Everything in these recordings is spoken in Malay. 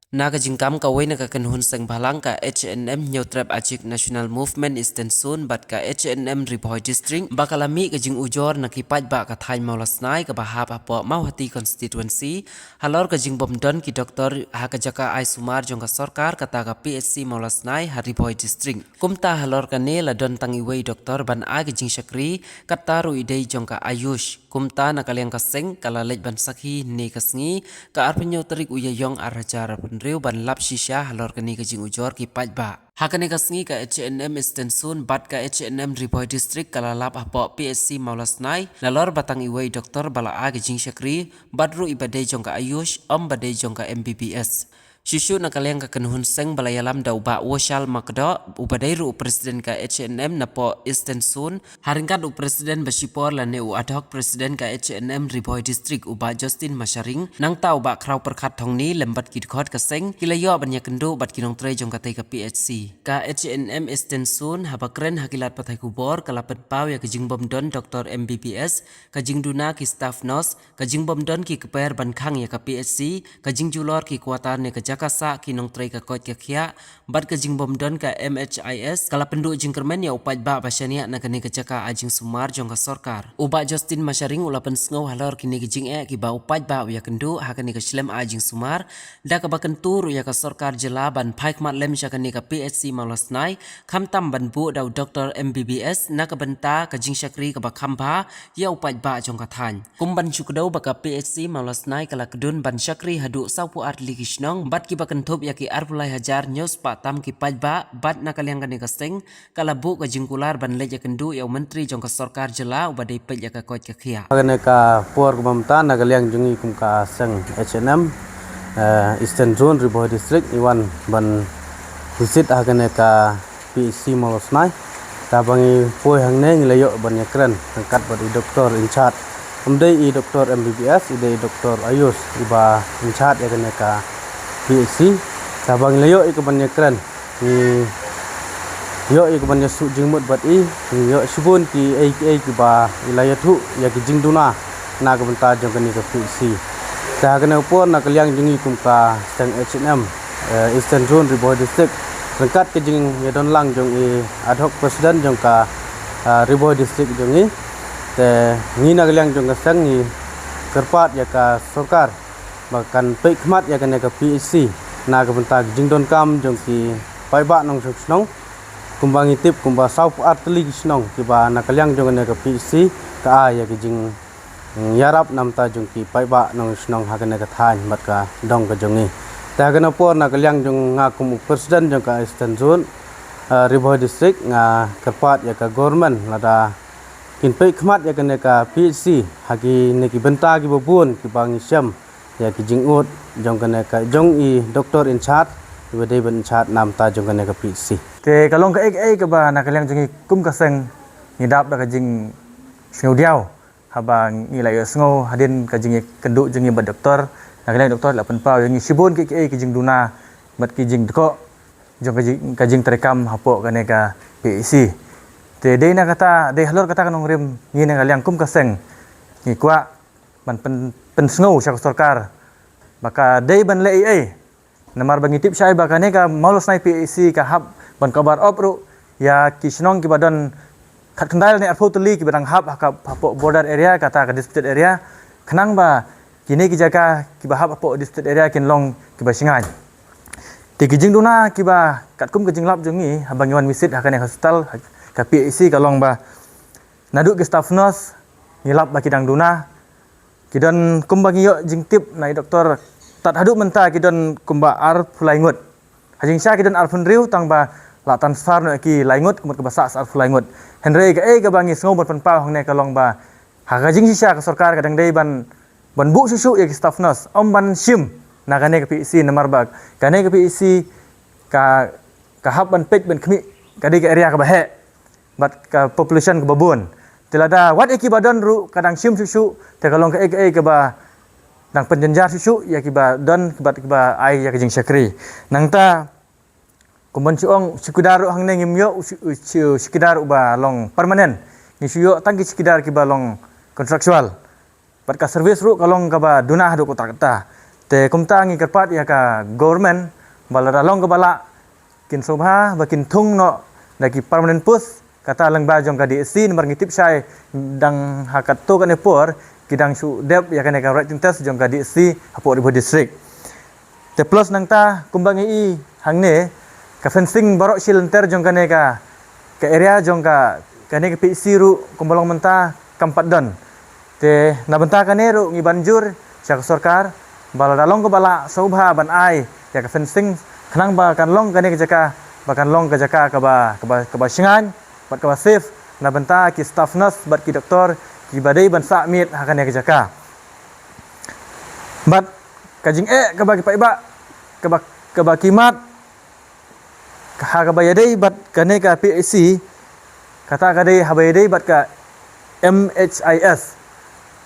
Naga jingkam ka wena ka kanhun sang balang ka H&M Nyotrap Ajik National Movement Istensun bat ka H&M Riboy District bakalami ka jing ujor nakipat ba ka thay maulasnai ka bahap apo Mauhati constituency halor ka jing bomdon ki Dr. Hakajaka Ai Sumar jong ka sarkar kata ka PSC maulasnai ha Riboy District kumta halor ka ne la don tangiwei Dr. ban ai ka jing syakri kata ru idei jong ka Ayush kumta nakaliang kaseng kala lej ban sakhi ne kasngi ka arpenyo tarik uyayong arajar Riu ban lap shisha halor kani ka jing ujor ki paj ba. Hakane kasngi ka H&M Istensun bat ka H&M Riboy District kala lap apo PSC maulasnai nalor batang iway Dr. Bala A ka jing syakri badru ibadai jong ka Ayush badai jong ka MBBS. Shishu nakaliang ka kanhun seng balayalam da uba washal makdo ubadai ru presiden ka H&M na po Istensun haringkat u presiden basipor la ne u ad hoc presiden ka H&M Riboy District uba Justin Masharing nang ta uba kraw perkat thong ni lembat ki khot ka seng kilayo banya kendu bat kinong tre jong ka ka PHC ka H&M Istensun habakren hakilat patai kubor kalapat paw ya kajing bomdon Dr. MBBS kajing duna ki staff nurse kajing bomdon ki keper ban khang ya ka PHC kajing julor ki kuatan ne ka Jakasa kinong tray ka kot ka khia bat ka jing bomdon ka MHIS kala pendu jing kermen ya upat ba basyania na kani ka jaka ajing sumar jong ka sarkar uba Justin Masharing ulapan sngow halor kini ka jing ki ba upat ba ya kendu ha kani ka slem ajing sumar da ka bakan tur ya ka sarkar jela ban phaik mat lem sya kani ka PHC maulasnai khamtam ban bu daw Dr. MBBS na ka banta ka jing syakri ka ba khamba ya upat ba jong ka than kumban chukdaw ba ka PHC maulasnai kala kedun ban syakri hadu saupu atli kisnong bat ki bakan thop ya ki arpulai hajar news patam ki pajba bat na kaliang kani kaseng kalabu ka jingkular ban leja kendu ya menteri jong ka sarkar jela ubadai pej ya ka kot ka khia agane ka por kumamta na kaliang jungi kum ka seng H&M Eastern Zone Riboy District iwan ban visit agane ka PSC maulasnai ta bangi poi hangne ngilayo ban yakran angkat bad doktor in charge umdai i doktor MBBS idai doktor Ayush iba in charge agane ka PSC sabang layo ikaban yakran ni yo ikaban yasu jingmut bat i yo subun ki ai ki ba ilaya thu ya ki jingduna na ka banta jong kani ka PSC ta kana upon na kaliang jingi kum ka stang H&M Eastern Zone Riboy District rengkat ke jing ya don lang jong i ad hoc president jong ka Riboy District jong i te ni na kaliang jong ka stang ni kerpat ya ka sarkar bahkan pek khmat ya kene ka PSC na ka banta jingdon kam jong ki pai ba nong snong kumbang itip kumba saup artli snong ki ba na kalyang jong kene ka PSC ka ya ki jing yarap nam ta jong ki pai ba nong snong ha kene ka than mat ka dong ka jong ni ta kana por na kalyang jong nga kum presiden jong ka Eastern Zone Riboy District nga kerpat ya ka government lada kin pek khmat ya kene ka PSC hagi ne ki banta ki bobun ki bang syam ya ki jingut jong kene ka jong i doktor in charge ibadai ban in charge nam ta jong kene ka PSC te kalong ka ek ba na kaliang jingi kum ka seng ngidap da ka jing sngow diaw haba ngilai sngow hadin ka jingi kendu jingi ba doktor na kaliang doktor la pen pau jingi sibun ki jing duna mat ki jing deko jong ka jing terekam hapo kane ka PSC te dei na kata dei halor kata kanong rim ngi na kaliang kum ka seng ngi kwa ban pen sngow sya sarkar baka dei ban le ai namar bangi tip syai baka ne ka maulasnai PSC ka hab ban kabar opru ya kisnong ki badan khat khandal ne arpo tuli ki badang hab ka hapo border area kata ka district area khnang ba kini ki jaga ki ba hab hapo district area kin long ki ba singai ti ki jing duna ki ba kat kum ki jing lap jungi habang wan visit ha ka ne hospital ka PSC ka long ba naduk ki staff nurse ngilap ba kidang duna kidon kumbang yo jing tip nai doktor tat haduk menta kidon kumba ar fulai ngut hajing sya kidon ar fun riu tang ba la transfer no ki lai ngut kumut ka basa ar fulai ngut henre ka ka bangi sngow ban pan pa hong ne ka long ba ha ka jing sya ka sarkar ka dang dei ban bu susu ya ki staff nurse om ban sim na ka ne ka PSC namar ba ka ne ka PSC ka hab ban pek ban khmi ka di ka area ka ba he bat ka population ka babun tilada wat eki badan ru kadang sim susu te kalong ka ka ba nang penjenjar susu ya kiba don kiba ai ya jing syakri nang ta kumbon siong sikidar hang ne ngimyo sikidar uba long permanen ni suyo tangki sikidar kiba long kontraktual bat ka service ru kalong ka ba duna hadu kota kata te kumta ngi kerpat ya ka government bala dalong ka bala kin sobha bakin thung no daki permanent post kata lang ba jong ka DSC nomor ngitip sai dang hakat to kan por kidang su dep ya kan ka writing test jong ka DSC hapo Ribo district te plus nang ta kumbang i hangne ka fencing barok silenter jong kan ka area jong ka kane ka PC ru kumbalong menta kampat don te nabenta kane ru ngi banjur sak sarkar bala dalong ko bala sobha ban ai ya ka fencing khnang ba kan long kane ka jaka bakan long ka jaka ka ba singan bat ka ba safe nabenta ki staff nurse bat ki doktor ki badai ban sa mit ha kane ka jaka bat kajing ka ba ki paiba ka ba kimat ha ka ba yadai bat kane ka PAC kata kadai habaidai bat ka MHIS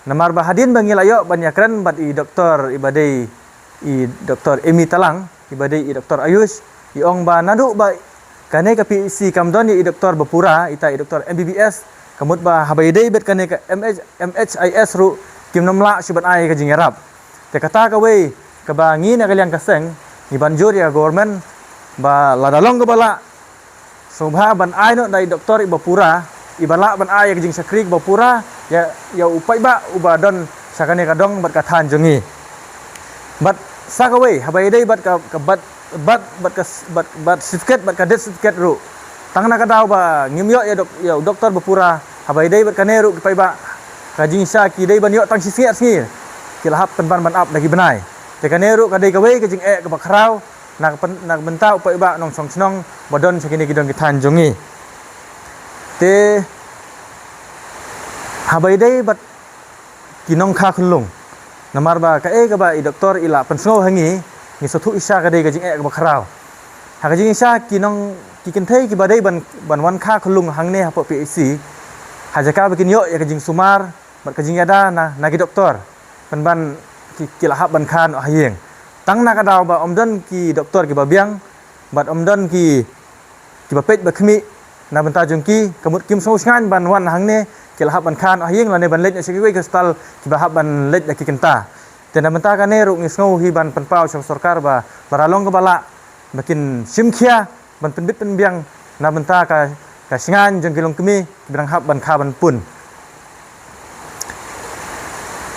namar bahadin bangil ayo banyakran bat i doktor ibadai i doktor Emi Talang ibadai i doktor Ayush i ong ba nadu ba kane ka PEC kamdon i doktor Bapura ita i doktor MBBS kamut ba habaidai bat kane ka MHIS ru kim namla subat ai ka jingarap te kata ka we ka bangi na kalyang kaseng i banjur ya government ba ladalong ka bala sobha ban ai no dai doktor i Bapura ibala ban ai jing sakrik Bapura ya upai ba uba don sakane kadong bat kathan jongi bat sakawe habai dai bat ka bat certificate bat ka death certificate ru tangna ka daw ba ngimyo ya doktor Bapura habai dai bat kane ru pai ba ka jing sa ki dai ban yo tang sisiat singi kilahap penban ban up lagi benai te kane ru ka dai ka we ka jing ka ba khrau nak benta upai ba nong song snong bodon sakine kidong kithan jongi te habai dai bat kinong kha khunlung namar ba ka ka ba i doktor ila pensno hangi ni sothu isa ka dai ka jing ka ba khrau ha ka jing isa kinong ki kenthei ki ba dai ban wan kha khunlung hangne hapo PAC ha jaka bikin yo ya ka jing sumar bat ka jing yada na ki doktor ban ki lahap ban khan hayeng tang na ka daw ba omdon ki doktor ki ba biang bat omdon ki ba pet ba khmi na benta jungki kamut kim so ngan ban wan hangne kilahap ban khan ahing lane ban let segi we kastal ki bahap ban let ki kenta tena benta kane ru ngisngau hi ban penpau sang sarkar ba baralong ka bala makin simkhia ban penbit penbiang na benta ka singan jong kilong kemi birang hap ban kha ban pun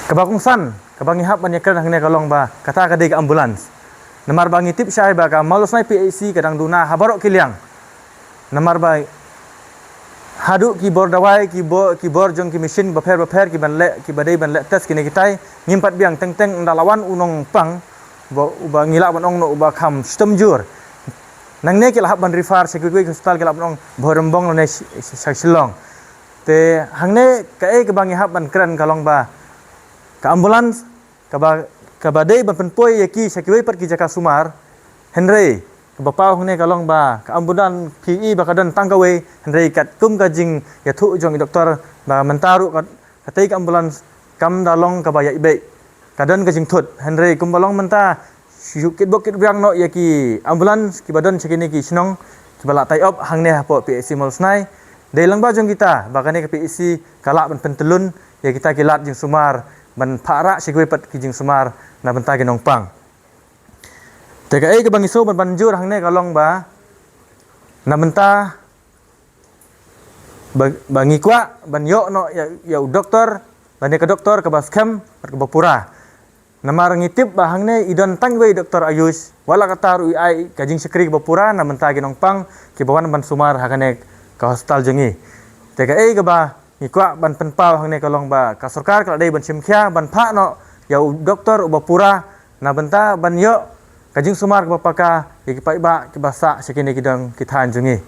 kabakung san kabangi hap ban yakran hangne kalong ba kata ka dei ka ambulans namar bangi tip sai ba ka malosnai PAC kadang duna habarok kiliang namar ba hadu ki bor dawai ki bor jong ki mesin baper ki ban le ki badai ban le test kini kitai ngimpat biang teng ndalawan unong pang ba ngila ban ong no ba kham sistem jur nang ne ki lahap ban refer sekui hospital ki lahap ong borombong ne saksilong te hangne ka bangi hap ban kran kalong ba ka ambulans ka badai ban penpoi yaki sekui pat ki jaka sumar henry bapau hne kalong ba ka ambudan PE ba kadan tangkawe henry kat kum ka jing ya thu jong doktor ba mentaru ka tei ka ambulans kam dalong ka ba ya ibe kadan ka jing thut henry kum balong menta yukit bokit biang no ya ki ambulans ki badan sekini ki snong ki bala tai op hangne hapo PAC molsnai delang ba jong kita ba kane ka PAC kala ban pentelun ya kita kilat jing sumar ban phara sekwe pat ki jing sumar na benta ki nongpang teka ka bangi so ban banjur hangne kalong ba na benta bangi kwa ban yo no ya doktor ban ka doktor ka baskem ka Bapura namar ngitip ba hangne idon tangwe doktor Ayush wala kataru ai ka jing sekri Bapura na benta ki nongpang ki bawan ban sumar hakane ka hospital jengi teka ka ba ngikwa ban penpau hangne kalong ba ka sarkar kala dei ban simkhia ban pha no ya doktor Bapura na benta ban yo kajing sumar ka bapaka ki pai ba ki basa sekini kidang kithan jungi